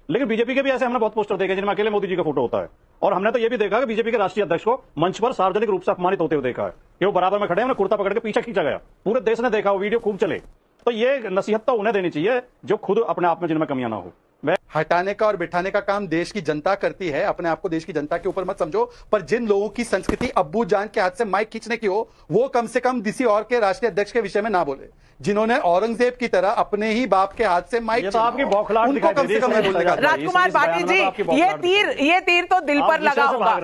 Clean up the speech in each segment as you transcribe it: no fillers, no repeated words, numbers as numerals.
लेकिन बीजेपी के भी ऐसे हमने बहुत पोस्टर देखे जिनमें अकेले मोदी जी का फोटो होता है। और हमने तो ये भी देखा कि बीजेपी के राष्ट्रीय अध्यक्ष को मंच पर सार्वजनिक रूप से अपमानित होते हुए देखा है कि वो बराबर में खड़े हैं, कुर्ता पकड़ के पीछे खींचा गया, पूरे देश ने देखा, वो वीडियो खूब चले। तो ये नसीहत तो उन्हें देनी चाहिए जो खुद अपने आप में जिनमें कमियां ना हो। हटाने का और बिठाने का काम देश की जनता करती है, अपने आप को देश की जनता के ऊपर मत समझो। पर जिन लोगों की संस्कृति अब्बू जान के हाथ से माइक खींचने की हो, वो कम से कम किसी और के राष्ट्रीय अध्यक्ष के विषय में ना बोले। जिन्होंने औरंगजेब की तरह अपने ही बाप के हाथ से माइक, तो आपकी बौखलाहट उनको कम से कम नहीं बोलने का। राजकुमार पाटिल जी, ये तीर तो दिल पर लगा होगा।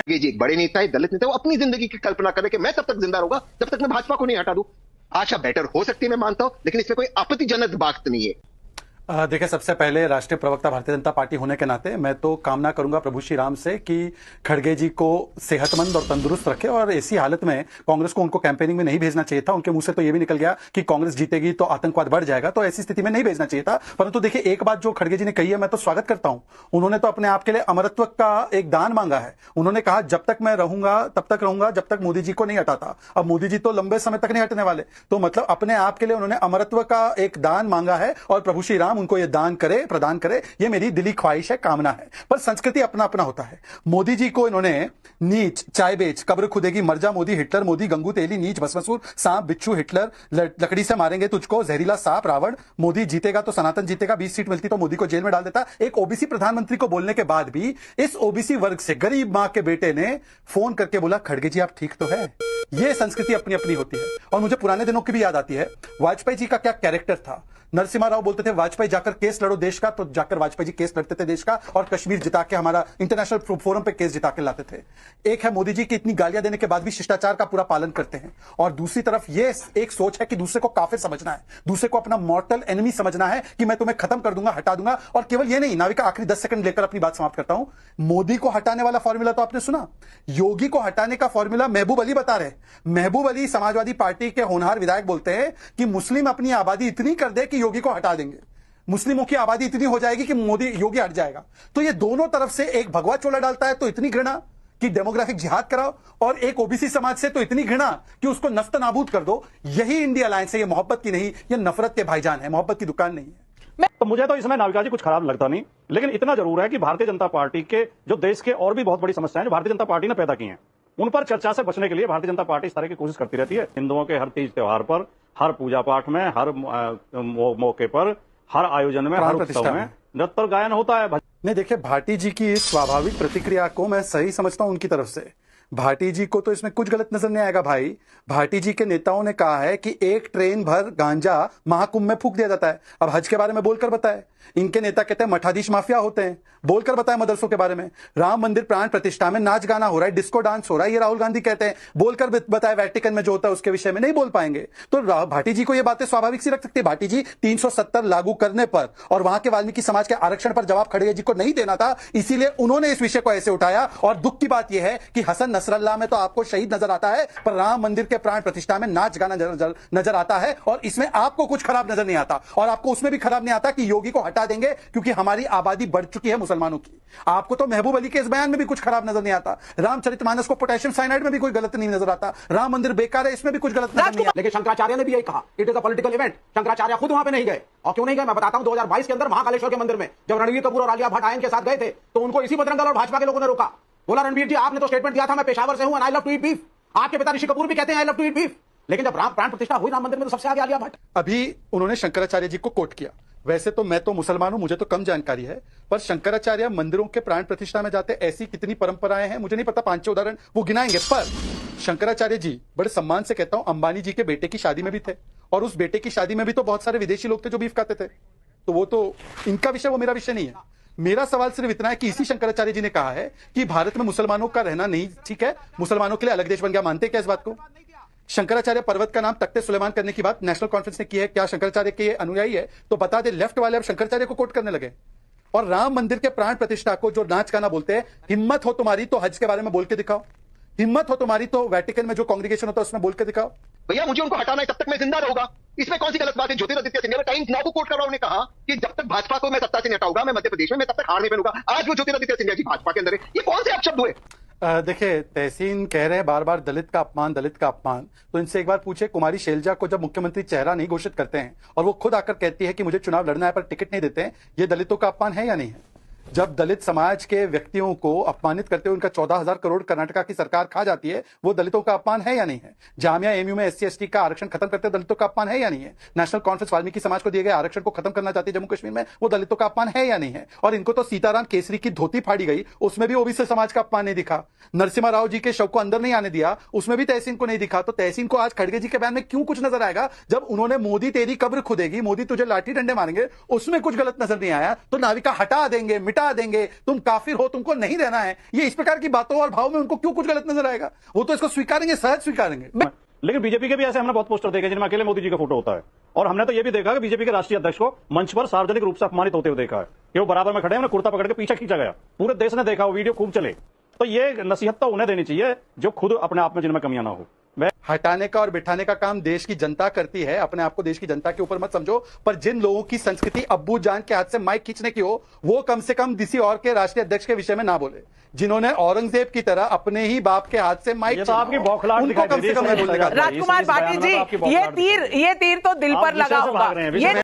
ये जी बड़े नेता है, दलित नेता, वो अपनी जिंदगी की कल्पना करे कि मैं तब तक जिंदा रहूंगा जब तक मैं भाजपा को नहीं हटा दूं। आशा बेटर हो सकती है, मैं मानता हूं, लेकिन इसमें कोई आपत्तिजनक बात नहीं है। देखिए, सबसे पहले राष्ट्रीय प्रवक्ता भारतीय जनता पार्टी होने के नाते मैं तो कामना करूंगा प्रभु श्री राम से कि खड़गे जी को सेहतमंद और तंदुरुस्त रखे। और ऐसी हालत में कांग्रेस को उनको कैंपेनिंग में नहीं भेजना चाहिए था। उनके मुंह से तो ये भी निकल गया कि कांग्रेस जीतेगी तो आतंकवाद बढ़ जाएगा, तो ऐसी स्थिति में नहीं भेजना चाहिए था। परंतु देखिए, एक बात जो खड़गे जी ने कही है, मैं तो स्वागत करता हूं। उन्होंने तो अपने आप के लिए अमरत्व का एक दान मांगा है। उन्होंने कहा जब तक मैं रहूंगा तब तक रहूंगा जब तक मोदी जी को नहीं हटाता। अब मोदी जी तो लंबे समय तक नहीं हटने वाले, तो मतलब अपने आप के लिए उन्होंने अमरत्व का एक दान मांगा है। और प्रभु श्री राम उनको यह दान करे, प्रदान करे, ये मेरी दिली ख्वाहिश है, कामना है। पर संस्कृति अपना अपना होता है। मोदी जी को इन्होंने नीच, चाय बेच, कब्र खुदेगी, मरजा मोदी, हिटलर मोदी, गंगू तेली, नीच, भस्मासुर, सांप, बिच्छू, हिटलर, लकड़ी से मारेंगे तुझको, जहरीला सांप, रावण, मोदी जीतेगा तो सनातन जीतेगा, 20 सीट मिलती तो मोदी को जेल में डाल देता। एक ओबीसी प्रधानमंत्री को बोलने के बाद भी इस ओबीसी वर्ग से गरीब मां के बेटे ने फोन करके बोला, खड़गे जी आप ठीक तो है। ये संस्कृति अपनी अपनी होती है। और मुझे पुराने दिनों की भी याद आती है, वाजपेयी जी का क्या कैरेक्टर था। नरसिम्हा राव बोलते थे वाजपेयी जाकर केस लड़ो देश का, तो जाकर वाजपेयी जी केस लड़ते थे देश का, और कश्मीर जिता के हमारा इंटरनेशनल फोरम पे केस जिता के लाते थे। एक है मोदी जी की इतनी गालियां देने के बाद भी शिष्टाचार का पूरा पालन करते हैं। और दूसरी तरफ ये एक सोच है कि दूसरे को काफिर समझना है, दूसरे को अपना मॉर्टल एनिमी समझना है कि मैं तुम्हें खत्म कर दूंगा, हटा दूंगा। और केवल ये नहीं, नाविका आखिरी 10 सेकंड लेकर अपनी बात समाप्त करता हूं। मोदी को हटाने वाला फॉर्मूला तो आपने सुना, योगी को हटाने का फॉर्मूला महबूब अली बता रहे। महबूब अली समाजवादी पार्टी के होनहार विधायक बोलते हैं कि मुस्लिम अपनी आबादी इतनी कर दे कि योगी को हटा देंगे, मुस्लिमों की आबादी इतनी हो जाएगी कि मोदी योगी हट जाएगा। तो ये दोनों तरफ से एक भगवा चोला डालता है तो इतनी घृणा कि डेमोग्राफिक जिहाद कराओ, और एक ओबीसी समाज से तो इतनी घृणा कि उसको नस्त नाबूद कर दो। यही इंडिया अलायंस है। ये मोहब्बत की नहीं, ये नफरत के भाईजान है, मोहब्बत की दुकान नहीं है। तो मुझे तो इसमें नाविका जी कुछ खराब लगता नहीं, लेकिन इतना जरूर है कि भारतीय जनता पार्टी के जो देश के और भी बहुत बड़ी समस्याएं जो भारतीय जनता पार्टी ने पैदा की हैं, उन पर चर्चा से बचने के लिए भारतीय जनता पार्टी इस तरह की कोशिश करती रहती है। हिंदुओं के हर तीज त्योहार पर, हर पूजा पाठ में, हर मौके पर, हर आयोजन में, हर उत्सव में नृत्य और गायन होता है। नहीं, देखिए, भाटी जी की इस स्वाभाविक प्रतिक्रिया को मैं सही समझता हूं उनकी तरफ से। भाटी जी को तो इसमें कुछ गलत नजर नहीं आएगा। भाई, भाटी जी के नेताओं ने कहा है कि 1 ट्रेन भर गांजा महाकुंभ में फूंक दिया जाता है। अब हज के बारे में बोलकर बताए। इनके नेता कहते हैं मठाधीश माफिया होते हैं, बोलकर बताए मदरसों के बारे में। राम मंदिर प्राण प्रतिष्ठा में नाच गाना हो रहा है, डिस्को डांस हो रहा है, ये राहुल गांधी कहते हैं, बोलकर बताए। वेटिकन में जो होता है उसके विषय में नहीं बोल पाएंगे। तो भाटी जी को ये बातें स्वाभाविक सी रख सकती है। भाटी जी 370 लागू करने पर और वहां के वाल्मीकि समाज के आरक्षण पर जवाब खड़गे जी को नहीं देना था, इसीलिए उन्होंने इस विषय को ऐसे उठाया। और दुख की बात यह है कि हसन नसरल्लाह में तो आपको शहीद नजर आता है, पर राम मंदिर के प्राण प्रतिष्ठा में नाच गाना नजर आता है, और इसमें आपको कुछ खराब नजर नहीं आता। और आपको उसमें भी खराब नहीं आता कि योगी को हटा देंगे क्योंकि हमारी आबादी बढ़ चुकी है मुसलमानों की। आपको तो महबूब अली के इस बयान में भी कुछ खराब नजर नहीं आता। रामचरितमानस को पोटेशियम साइनाइड में भी कोई गलत नहीं नजर आता। राम मंदिर बेकार है, इसमें भी कुछ गलत नजर नहीं आता। लेकिन शंकराचार्य ने भी यही कहा, it is a political event. Shankaracharya खुद वहां पे नहीं गए, और क्यों नहीं गए मैं बताता हूं। 2022 के अंदर महाकालेश्वर के मंदिर में जब रणवीर कपूर और आलिया भट्ट आयन के साथ गए थे, तो उनको इसी बजरंग दल और भाजपा के लोगों ने रोका। बोला, रणवीर जी आपने तो स्टेटमेंट दिया था मैं पेशावर से हूं and I love to eat beef. आपके पिता ऋषि कपूर भी कहते हैं I love to eat beef. लेकिन जब प्राण प्रतिष्ठा हुई राम मंदिर में तो सबसे आगे आलिया भट्ट। अभी उन्होंने शंकराचार्य जी को कोट किया। वैसे तो मैं तो मुसलमान हूं, मुझे तो कम जानकारी है, पर शंकराचार्य मंदिरों के प्राण प्रतिष्ठा में जाते ऐसी कितनी परंपराएं हैं मुझे नहीं पता। 5-6 उदाहरण वो गिनाएंगे। पर शंकराचार्य जी, बड़े सम्मान से कहता हूं, अंबानी जी के बेटे की शादी में भी थे, और उस बेटे की शादी में भी तो बहुत सारे विदेशी लोग थे जो बीफ खाते थे। तो वो तो इनका विषय, वो मेरा विषय नहीं है। मेरा सवाल सिर्फ इतना है कि इसी शंकराचार्य जी ने कहा है कि भारत में मुसलमानों का रहना नहीं ठीक है, मुसलमानों के लिए अलग देश बन गया। मानते क्या इस बात को? शंकराचार्य पर्वत का नाम तख्ते सुलेमान करने की बात नेशनल कॉन्फ्रेंस ने की है। क्या शंकराचार्य के अनुयायी है? तो बता दे, लेफ्ट वाले अब शंकराचार्य को कोट करने लगे। और राम मंदिर के प्राण प्रतिष्ठा को जो नाच गाना बोलते हैं, हिम्मत हो तुम्हारी तो हज के बारे में बोल के दिखाओ, हिम्मत हो तुम्हारी तो वेटिकन में जो कांग्रेगेशन होता है उसमें बोल के दिखाओ। भैया मुझे उनको हटाना है, तब तक मैं जिंदा रहूंगा। इसमें कौन सी गलत बात है? ज्योतिरादित्य सिंधिया टाइम्स नाउ को कोट कर रहा हूं, कहा कि जब तक भाजपा को मैं सत्ता से नहीं हटाऊंगा, मैं मध्य प्रदेश में, मैं तब तक हार नहीं पहनूंगा। आज वो ज्योतिरादित्य सिंधिया जी भाजपा के अंदर है। ये कौन से अपशब्द हुए? देखिए, तहसीन कह रहे हैं बार बार दलित का अपमान, दलित का अपमान। तो इनसे एक बार पूछे, कुमारी शैलजा को जब मुख्यमंत्री चेहरा नहीं घोषित करते हैं और वो खुद आकर कहती है कि मुझे चुनाव लड़ना है पर टिकट नहीं देते हैं, ये दलितों का अपमान है या नहीं है? जब दलित समाज के व्यक्तियों को अपमानित करते हुए उनका 14,000 करोड़ कर्नाटका की सरकार खा जाती है, वो दलितों का अपमान है या नहीं है? जामिया एमयू में SC ST का आरक्षण खत्म करते दलितों का अपमान है या नहीं है? नेशनल कॉन्फ्रेंस वाल्मीकि समाज को दिए गए आरक्षण को खत्म करना चाहती है जम्मू कश्मीर में, वो दलितों का अपमान है या नहीं है? और इनको तो सीताराम केसरी की धोती फाड़ी गई, उसमें भी ओबीसी समाज का अपमान नहीं दिखा। नरसिम्हा राव जी के शव को अंदर नहीं आने दिया, उसमें भी तहसीन को नहीं दिखा। तो तहसीन को आज खड़गे जी के बयान में क्यों कुछ नजर आएगा? जब उन्होंने मोदी तेरी कब्र खुदेगी, मोदी तुझे लाठी डंडे मारेंगे, उसमें कुछ गलत नजर नहीं आया। तो नाविका हटा देंगे, मिटा देंगे, तुम काफिर हो, तुमको नहीं रहना है, ये इस प्रकार की बातों और भाव में उनको क्यों कुछ गलत नजर आएगा? वो तो इसको स्वीकारेंगे, सहज स्वीकारेंगे। लेकिन बीजेपी के भी ऐसे हमने बहुत पोस्टर देखे जिनमें अकेले मोदी जी का फोटो होता है, और हमने तो ये भी देखा कि बीजेपी के राष्ट्रीय अध्यक्ष को मंच पर सार्वजनिक रूप से अपमानित होते हुए देखा है कि वो बराबर में खड़े हैं, उन्हें कुर्ता पकड़ के पीछे खींचा गया, पूरे देश ने देखा, वो वीडियो खूब चले। तो ये नसीहत तो उन्हें देनी चाहिए जो खुद अपने आप में जिनमें कमियां ना हो। हटाने का और बिठाने का काम देश की जनता करती है, अपने आप को देश की जनता के ऊपर मत समझो। पर जिन लोगों की संस्कृति अब्बू जान के हाथ से माइक खींचने की हो, वो कम से कम किसी और के राष्ट्रीय अध्यक्ष के विषय में ना बोले। जिन्होंने औरंगजेब की तरह अपने ही बाप के हाथ से माइक, तो आपकी बौखलाहट उनको कम से कम नहीं बोलने का। राजकुमार पाटिल जी, ये तीर तो दिल पर लगा होगा।